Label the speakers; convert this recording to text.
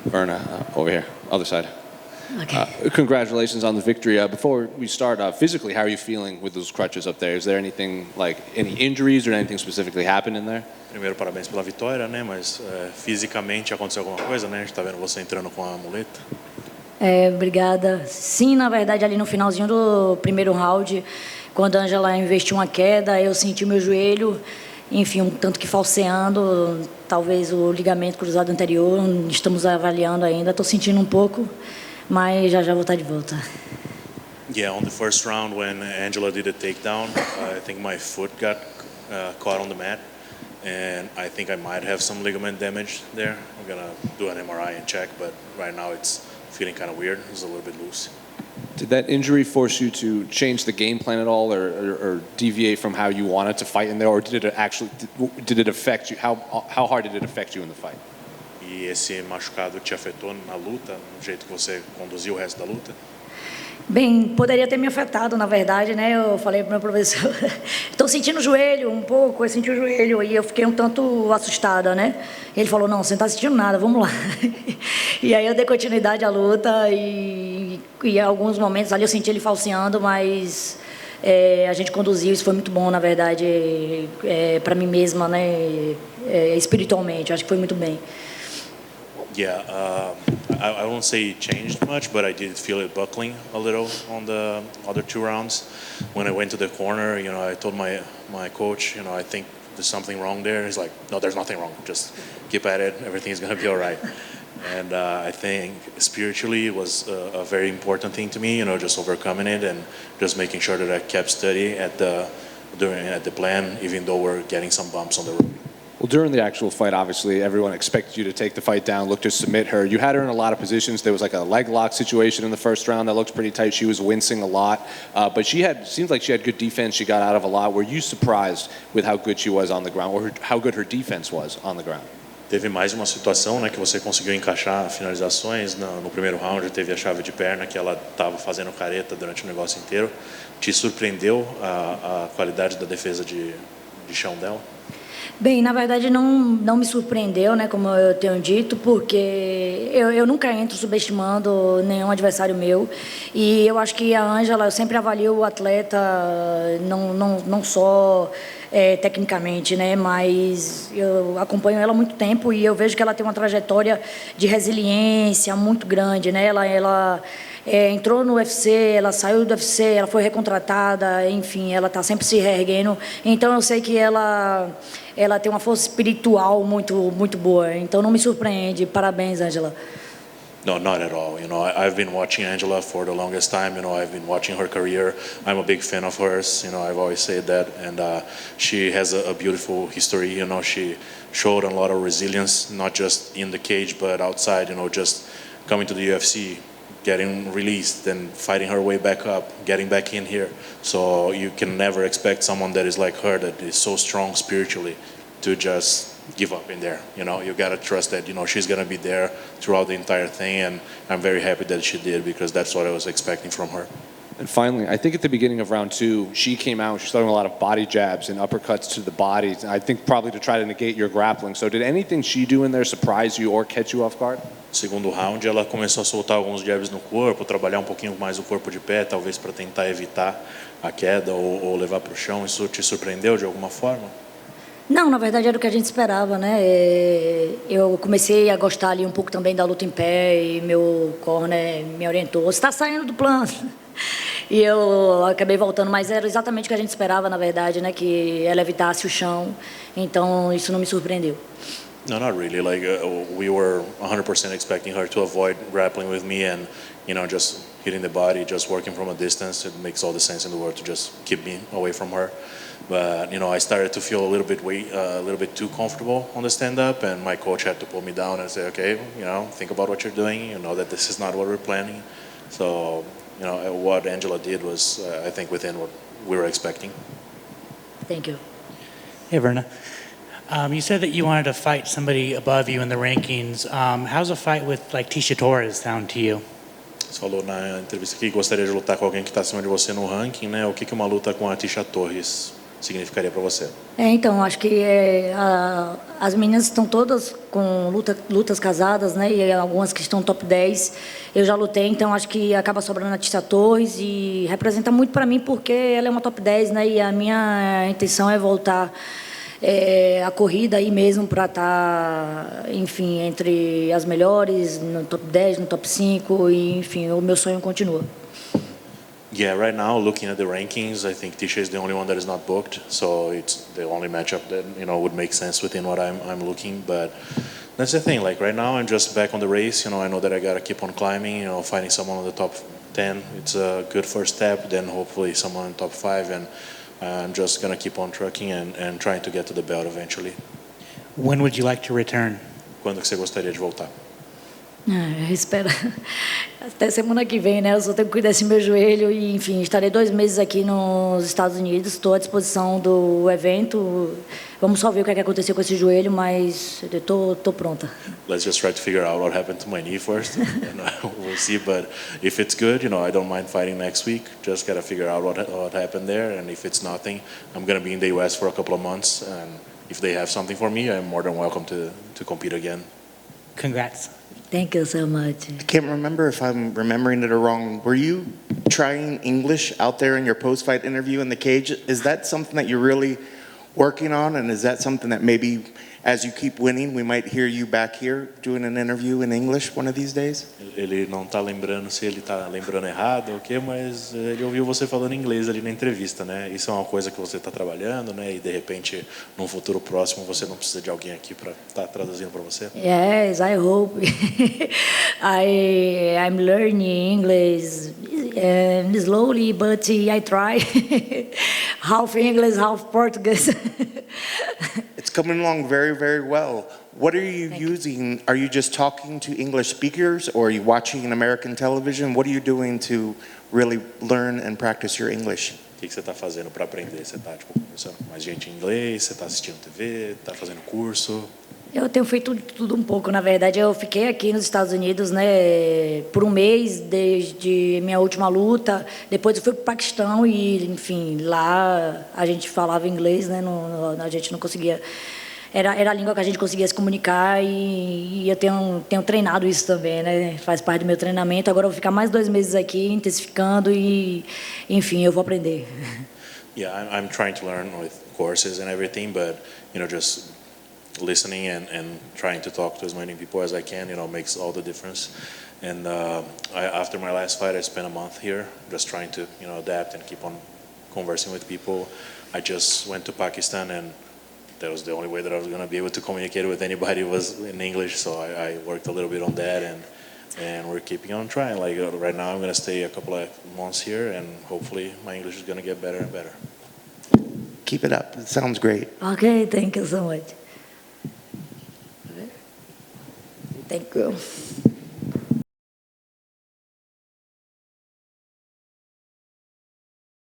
Speaker 1: Virna, over here, other side.
Speaker 2: Okay.
Speaker 1: Congratulations on the victory. Before we start, physically, how are you feeling with those crutches up there? Is there anything, like any injuries or anything specifically happened in there?
Speaker 3: Primeiro, parabéns pela vitória, né? Mas fisicamente aconteceu alguma coisa, né? A gente está vendo você entrando com a muleta.
Speaker 2: Obrigada. Sim, na verdade, ali no finalzinho do primeiro round, quando a Angela investiu uma queda, eu senti meu joelho, enfim, um tanto que falseando, talvez o ligamento cruzado anterior, estamos avaliando ainda, estou sentindo um pouco, mas já vou estar de volta.
Speaker 3: Yeah, on the first round when Angela did a takedown, I think my foot got caught on the mat, and I think I might have some ligament damage there. I'm gonna do an MRI and check, but right now it's feeling kind of weird. It's a little bit loose.
Speaker 1: Did that injury force you to change the game plan at all, or deviate from how you wanted to fight in there, or did it affect you? How hard did it affect you in the fight?
Speaker 3: E esse machucado te afetou na luta, no jeito que você conduziu o resto da luta?
Speaker 2: Bem, poderia ter me afetado, na verdade, né? Eu falei para o meu professor, estou sentindo o joelho um pouco, eu senti o joelho e eu fiquei um tanto assustada, né? Ele falou, não, você não está sentindo nada, vamos lá. E aí eu dei continuidade à luta e em alguns momentos ali eu senti ele falseando, mas a gente conduziu, isso foi muito bom, na verdade, para mim mesma, né? Espiritualmente, acho que foi muito bem.
Speaker 3: Yeah, I won't say it changed much, but I did feel it buckling a little on the other two rounds. When I went to the corner, I told my coach, I think there's something wrong there. He's like, no, there's nothing wrong. Just keep at it. Everything's going to be all right. And I think spiritually it was a very important thing to me, just overcoming it and just making sure that I kept steady at the plan, even though we're getting some bumps on the road.
Speaker 1: Well, during the actual fight, obviously, everyone expected you to take the fight down, look to submit her. You had her in a lot of positions. There was like a leg lock situation in the first round that looked pretty tight. She was wincing a lot, but seems like she had good defense. She got out of a lot. Were you surprised with how good she was on the ground, or how good her defense was on the ground?
Speaker 3: Teve mais uma situação, né, que você conseguiu encaixar finalizações no primeiro round. Teve a chave de perna que ela estava fazendo careta durante o negócio inteiro. Te surpreendeu a qualidade da defesa de chão dela?
Speaker 2: Bem, na verdade não me surpreendeu, né, como eu tenho dito, porque eu nunca entro subestimando nenhum adversário meu, e eu acho que a Ângela, eu sempre avalio o atleta não só tecnicamente, né, mas eu acompanho ela há muito tempo e eu vejo que ela tem uma trajetória de resiliência muito grande, né, ela entrou no UFC, ela saiu do UFC, ela foi recontratada, enfim, ela está sempre se reerguendo, então eu sei que ela tem uma força espiritual muito boa, então não me surpreende. Parabéns, Angela.
Speaker 3: No, not at all. I've been watching Angela for the longest time. I've been watching her career. I'm a big fan of hers. I've always said that, and she has a beautiful history. She showed a lot of resilience, not just in the cage but outside. Just coming to the UFC, getting released, and fighting her way back up, getting back in here. So you can never expect someone that is like her, that is so strong spiritually, to just give up in there. You gotta trust that she's gonna be there throughout the entire thing, and I'm very happy that she did, because that's what I was expecting from her.
Speaker 1: And finally, I think at the beginning of round two, she came out, she's throwing a lot of body jabs and uppercuts to the body, I think probably to try to negate your grappling. So did anything she do in there surprise you or catch you off guard?
Speaker 3: Segundo round, ela começou a soltar alguns jabs no corpo, trabalhar um pouquinho mais o corpo de pé, talvez para tentar evitar a queda ou levar para o chão. Isso te surpreendeu de alguma forma?
Speaker 2: Não, na verdade era o que a gente esperava, né? Eu comecei a gostar ali um pouco também da luta em pé e meu corner me orientou. Você está saindo do plano. E eu acabei voltando, mas era exatamente o que a gente esperava, na verdade, né? Que ela evitasse o chão. Então isso não me surpreendeu.
Speaker 3: No, not really. We were 100% expecting her to avoid grappling with me and, just hitting the body, just working from a distance. It makes all the sense in the world to just keep me away from her. But, I started to feel a little bit too comfortable on the stand-up, and my coach had to pull me down and say, okay, think about what you're doing. You know that this is not what we're planning. So, what Angela did was, I think, within what we were expecting.
Speaker 2: Thank you.
Speaker 4: Hey, Virna. You said that you wanted to fight somebody above you in the rankings. How's a fight with Tisha Torres sound to you?
Speaker 3: Você falou na entrevista que gostaria de lutar com alguém que está acima de você no ranking, né? O que uma luta com a Tisha Torres significaria para você?
Speaker 2: Então, acho que as meninas estão todas com lutas casadas, né? E algumas que estão top 10. Eu já lutei, então acho que acaba sobrando a Tícia Torres e representa muito para mim porque ela é uma top 10, né? E a minha intenção é voltar a corrida aí mesmo para estar, enfim, entre as melhores, no top 10, no top 5, e enfim, o meu sonho continua.
Speaker 3: Yeah, right now, looking at the rankings, I think Tisha is the only one that is not booked, so it's the only matchup that would make sense within what I'm looking. But that's the thing. Like right now, I'm just back on the race. I know that I gotta keep on climbing. Finding someone on the top 10, it's a good first step. Then hopefully someone in top 5, and I'm just gonna keep on trucking and trying to get to the belt eventually.
Speaker 4: When would you like to return?
Speaker 3: Quando que você gostaria de voltar?
Speaker 2: Espera até semana que vem, né? Eu só tenho que cuidar desse meu joelho e, enfim, estarei 2 meses aqui nos Estados Unidos. Estou à disposição do evento. Vamos só ver o que aconteceu com esse joelho, mas eu tô pronta.
Speaker 3: Let's just try to figure out what happened to my knee first, and we'll see. But if it's good, I don't mind fighting next week. Just gotta figure out what happened there, and if it's nothing, I'm gonna be in the U.S. for a couple of months, and if they have something for me, I'm more than welcome to compete again.
Speaker 4: Congrats.
Speaker 2: Thank you so much.
Speaker 5: I can't remember if I'm remembering it or wrong. Were you trying English out there in your post-fight interview in the cage? Is that something that you're really working on? And is that something that maybe as you keep winning, we might hear you back here doing an interview in English one of these days?
Speaker 3: Ele não está lembrando se ele está lembrando errado ou o quê, mas ele ouviu você falando inglês ali na entrevista, né? Isso é uma coisa que você está trabalhando, né? E de repente, num futuro próximo, você não precisa de alguém aqui para estar traduzindo para você?
Speaker 2: Yes, I hope. I'm learning English slowly, but I try. Half English, half Portuguese.
Speaker 5: It's coming along very, very well. What are you using? Are you just talking to English speakers, or are you watching American television? What are you doing to really learn and practice your English?
Speaker 3: O que você está fazendo para aprender? Você está conversando com mais gente em inglês? Você está assistindo TV? Está fazendo curso?
Speaker 2: Eu tenho feito tudo um pouco, na verdade. Eu fiquei aqui nos Estados Unidos, né, por um mês, desde minha última luta. Depois eu fui para o Paquistão e, enfim, lá a gente falava inglês, né, a gente não conseguia... Era a língua que a gente conseguia se comunicar e eu tenho treinado isso também, né, faz parte do meu treinamento. Agora eu vou ficar mais 2 meses aqui, intensificando e, enfim, eu vou aprender.
Speaker 3: Yeah, I'm trying to learn with courses and everything, but, just... listening and trying to talk to as many people as I can, makes all the difference. And after my last fight, I spent a month here, just trying to, adapt and keep on conversing with people. I just went to Pakistan, and that was the only way that I was going to be able to communicate with anybody was in English. So I worked a little bit on that, and we're keeping on trying. Like right now, I'm going to stay a couple of months here, and hopefully my English is going to get better and better.
Speaker 5: Keep it up. It sounds great.
Speaker 2: Okay, thank you so much. Thank you.